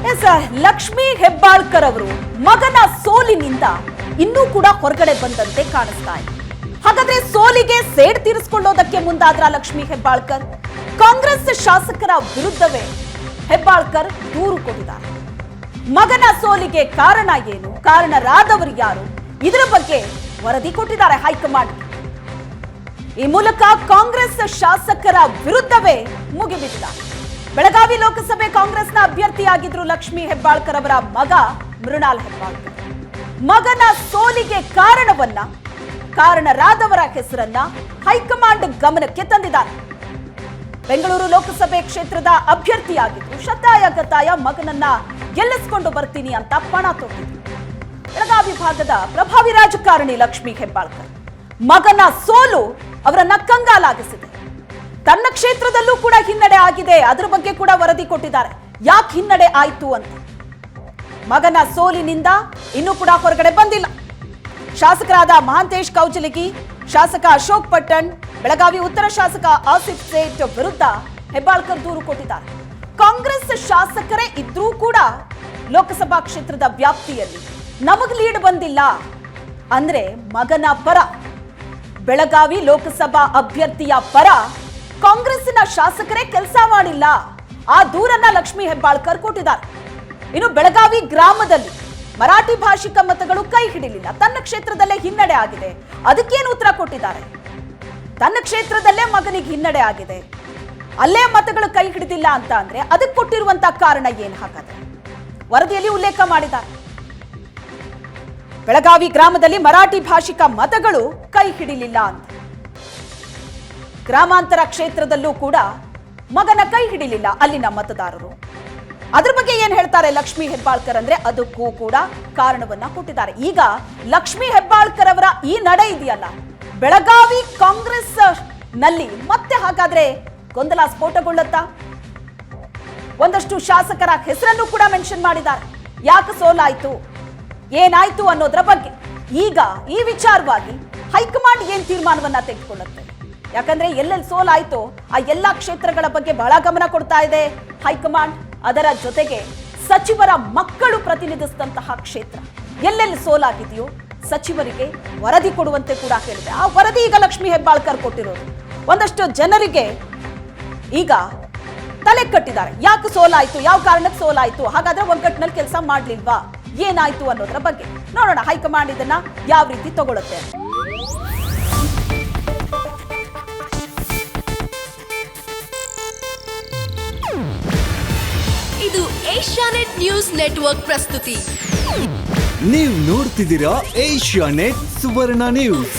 S, Lakshmi Hebbalkar ಅವರು ಮಗನ ಸೋಲಿನಿಂದ ಇನ್ನೂ ಕೂಡ ಹೊರಗಡೆ ಬಂದಂತೆ ಕಾಣಿಸ್ತಾ ಇದೆ. ಹಾಗಾದ್ರೆ ಸೋಲಿಗೆ ಸೇಡ್ ತೀರಿಸಿಕೊಳ್ಳೋದಕ್ಕೆ ಮುಂದಾದ್ರ ಲಕ್ಷ್ಮೀ ಹೆಬ್ಬಾಳ್ಕರ್? ಕಾಂಗ್ರೆಸ್ ಶಾಸಕರ ವಿರುದ್ಧವೇ ಹೆಬ್ಬಾಳ್ಕರ್ ದೂರು ಕೊಟ್ಟಿದ್ದಾರೆ. ಮಗನ ಸೋಲಿಗೆ ಕಾರಣ ಏನು, ಕಾರಣರಾದವರು ಯಾರು, ಇದರ ಬಗ್ಗೆ ವರದಿ ಕೊಟ್ಟಿದ್ದಾರೆ ಹೈಕಮಾಂಡ್. ಈ ಮೂಲಕ ಕಾಂಗ್ರೆಸ್ ಶಾಸಕರ ವಿರುದ್ಧವೇ ಮುಗಿಬಿದ್ದಿದ್ದಾರೆ. ಬೆಳಗಾವಿ ಲೋಕಸಭೆ ಕಾಂಗ್ರೆಸ್ನ ಅಭ್ಯರ್ಥಿಯಾಗಿದ್ರು ಲಕ್ಷ್ಮೀ ಹೆಬ್ಬಾಳ್ಕರ್ ಅವರ ಮಗ ಮೃಣಾಲ್ ಹೆಬ್ಬಾಳ್ಕರ್. ಮಗನ ಸೋಲಿಗೆ ಕಾರಣರಾದವರ ಹೆಸರನ್ನ ಹೈಕಮಾಂಡ್ ಗಮನಕ್ಕೆ ತಂದಿದ್ದಾರೆ. ಬೆಂಗಳೂರು ಲೋಕಸಭೆ ಕ್ಷೇತ್ರದ ಅಭ್ಯರ್ಥಿಯಾಗಿದ್ರು. ಶತಾಯ ಮಗನನ್ನ ಗೆಲ್ಲಿಸಿಕೊಂಡು ಬರ್ತೀನಿ ಅಂತ ಪಣ ತೊಟ್ಟಿದ್ರು. ಬೆಳಗಾವಿ ಭಾಗದ ಪ್ರಭಾವಿ ರಾಜಕಾರಣಿ ಲಕ್ಷ್ಮೀ ಹೆಬ್ಬಾಳ್ಕರ್ ಮಗನ ಸೋಲು ಅವರನ್ನ ಕಂಗಾಲಾಗಿಸಿದೆ. ತನ್ನ ಕ್ಷೇತ್ರದಲ್ಲೂ ಕೂಡ ಹಿನ್ನಡೆ ಆಗಿದೆ, ಅದರ ಬಗ್ಗೆ ಕೂಡ ವರದಿ ಕೊಟ್ಟಿದ್ದಾರೆ. ಯಾಕೆ ಹಿನ್ನಡೆ ಆಯ್ತು ಅಂತ. ಮಗನ ಸೋಲಿನಿಂದ ಇನ್ನೂ ಕೂಡ ಹೊರಗಡೆ ಬಂದಿಲ್ಲ. ಶಾಸಕರಾದ ಮಹಾಂತೇಶ್ ಕೌಜಲಗಿ, ಶಾಸಕ ಅಶೋಕ್ ಪಟ್ಟಣ್, ಬೆಳಗಾವಿ ಉತ್ತರ ಶಾಸಕ ಆಸಿಫ್ ಸೇಠ್ ವಿರುದ್ಧ ಹೆಬ್ಬಾಳ್ಕರ್ ದೂರು ಕೊಟ್ಟಿದ್ದಾರೆ. ಕಾಂಗ್ರೆಸ್ ಶಾಸಕರೇ ಇದ್ರೂ ಕೂಡ ಲೋಕಸಭಾ ಕ್ಷೇತ್ರದ ವ್ಯಾಪ್ತಿಯಲ್ಲಿ ನಮಗ್ ಲೀಡ್ ಬಂದಿಲ್ಲ ಅಂದ್ರೆ ಮಗನ ಪರ, ಬೆಳಗಾವಿ ಲೋಕಸಭಾ ಅಭ್ಯರ್ಥಿಯ ಪರ ಕಾಂಗ್ರೆಸ್ಸಿನ ಶಾಸಕರೇ ಕೆಲಸ ಮಾಡಿಲ್ಲ. ಆ ದೂರನ್ನ ಲಕ್ಷ್ಮೀ ಹೆಬ್ಬಾಳ್ಕರ್ ಕೊಟ್ಟಿದ್ದಾರೆ. ಇನ್ನು ಬೆಳಗಾವಿ ಗ್ರಾಮದಲ್ಲಿ ಮರಾಠಿ ಭಾಷಿಕ ಮತಗಳು ಕೈ ಹಿಡಿಲಿಲ್ಲ, ತನ್ನ ಕ್ಷೇತ್ರದಲ್ಲೇ ಹಿನ್ನಡೆ ಆಗಿದೆ. ಅದಕ್ಕೇನು ಉತ್ತರ ಕೊಟ್ಟಿದ್ದಾರೆ? ತನ್ನ ಕ್ಷೇತ್ರದಲ್ಲೇ ಮಗನಿಗೆ ಹಿನ್ನಡೆ ಆಗಿದೆ, ಅಲ್ಲೇ ಮತಗಳು ಕೈ ಹಿಡಿದಿಲ್ಲ ಅಂತ ಅಂದ್ರೆ ಅದಕ್ಕೆ ಕೊಟ್ಟಿರುವಂತಹ ಕಾರಣ ಏನು? ಹಾಗಾದ್ರೆ ವರದಿಯಲ್ಲಿ ಉಲ್ಲೇಖ ಮಾಡಿದ್ದಾರೆ. ಬೆಳಗಾವಿ ಗ್ರಾಮದಲ್ಲಿ ಮರಾಠಿ ಭಾಷಿಕ ಮತಗಳು ಕೈ ಹಿಡಿಲಿಲ್ಲ ಅಂತ. ಗ್ರಾಮಾಂತರ ಕ್ಷೇತ್ರದಲ್ಲೂ ಕೂಡ ಮಗನ ಕೈ ಹಿಡಿಲಿಲ್ಲ ಅಲ್ಲಿನ ಮತದಾರರು. ಅದ್ರ ಬಗ್ಗೆ ಏನ್ ಹೇಳ್ತಾರೆ ಲಕ್ಷ್ಮೀ ಹೆಬ್ಬಾಳ್ಕರ್ ಅಂದ್ರೆ ಅದಕ್ಕೂ ಕೂಡ ಕಾರಣವನ್ನ ಕೊಟ್ಟಿದ್ದಾರೆ. ಈಗ ಲಕ್ಷ್ಮೀ ಹೆಬ್ಬಾಳ್ಕರ್ ಅವರ ಈ ನಡೆ ಇದೆಯಲ್ಲ, ಬೆಳಗಾವಿ ಕಾಂಗ್ರೆಸ್ ನಲ್ಲಿ ಮತ್ತೆ ಹಾಗಾದ್ರೆ ಗೊಂದಲ ಸ್ಫೋಟಗೊಳ್ಳುತ್ತಾ? ಒಂದಷ್ಟು ಶಾಸಕರ ಹೆಸರನ್ನು ಕೂಡ ಮೆನ್ಷನ್ ಮಾಡಿದ್ದಾರೆ. ಯಾಕೆ ಸೋಲಾಯ್ತು, ಏನಾಯ್ತು ಅನ್ನೋದ್ರ ಬಗ್ಗೆ. ಈಗ ಈ ವಿಚಾರವಾಗಿ ಹೈಕಮಾಂಡ್ ಏನ್ ತೀರ್ಮಾನವನ್ನ ತೆಗೆದುಕೊಳ್ಳುತ್ತೆ? ಯಾಕಂದ್ರೆ ಎಲ್ಲೆಲ್ಲಿ ಸೋಲಾಯ್ತು ಆ ಎಲ್ಲಾ ಕ್ಷೇತ್ರಗಳ ಬಗ್ಗೆ ಬಹಳ ಗಮನ ಕೊಡ್ತಾ ಇದೆ ಹೈಕಮಾಂಡ್. ಅದರ ಜೊತೆಗೆ ಸಚಿವರ ಮಕ್ಕಳು ಪ್ರತಿನಿಧಿಸಿದಂತಹ ಕ್ಷೇತ್ರ ಎಲ್ಲೆಲ್ಲಿ ಸೋಲಾಗಿದೆಯೋ ಸಚಿವರಿಗೆ ವರದಿ ಕೊಡುವಂತೆ ಕೂಡ ಹೇಳಿದೆ. ಆ ವರದಿ ಈಗ ಲಕ್ಷ್ಮೀ ಹೆಬ್ಬಾಳ್ಕರ್ ಕೊಟ್ಟಿರೋದು. ಒಂದಷ್ಟು ಜನರಿಗೆ ಈಗ ತಲೆ ಕಟ್ಟಿದ್ದಾರೆ. ಯಾಕೆ ಸೋಲಾಯ್ತು, ಯಾವ ಕಾರಣಕ್ಕೆ ಸೋಲಾಯ್ತು, ಹಾಗಾದ್ರೆ ಒಗ್ಗಟ್ಟಿನಲ್ಲಿ ಕೆಲಸ ಮಾಡ್ಲಿಲ್ವಾ, ಏನಾಯ್ತು ಅನ್ನೋದ್ರ ಬಗ್ಗೆ ನೋಡೋಣ ಹೈಕಮಾಂಡ್ ಇದನ್ನ ಯಾವ ರೀತಿ ತಗೊಳುತ್ತೆ. ಇದು ಏಷ್ಯಾನೆಟ್ ನ್ಯೂಸ್ ನೆಟ್ವರ್ಕ್ ಪ್ರಸ್ತುತಿ. ನೀವು ನೋಡ್ತಿದ್ದೀರಾ ಏಷ್ಯಾನೆಟ್ ಸುವರ್ಣ ನ್ಯೂಸ್.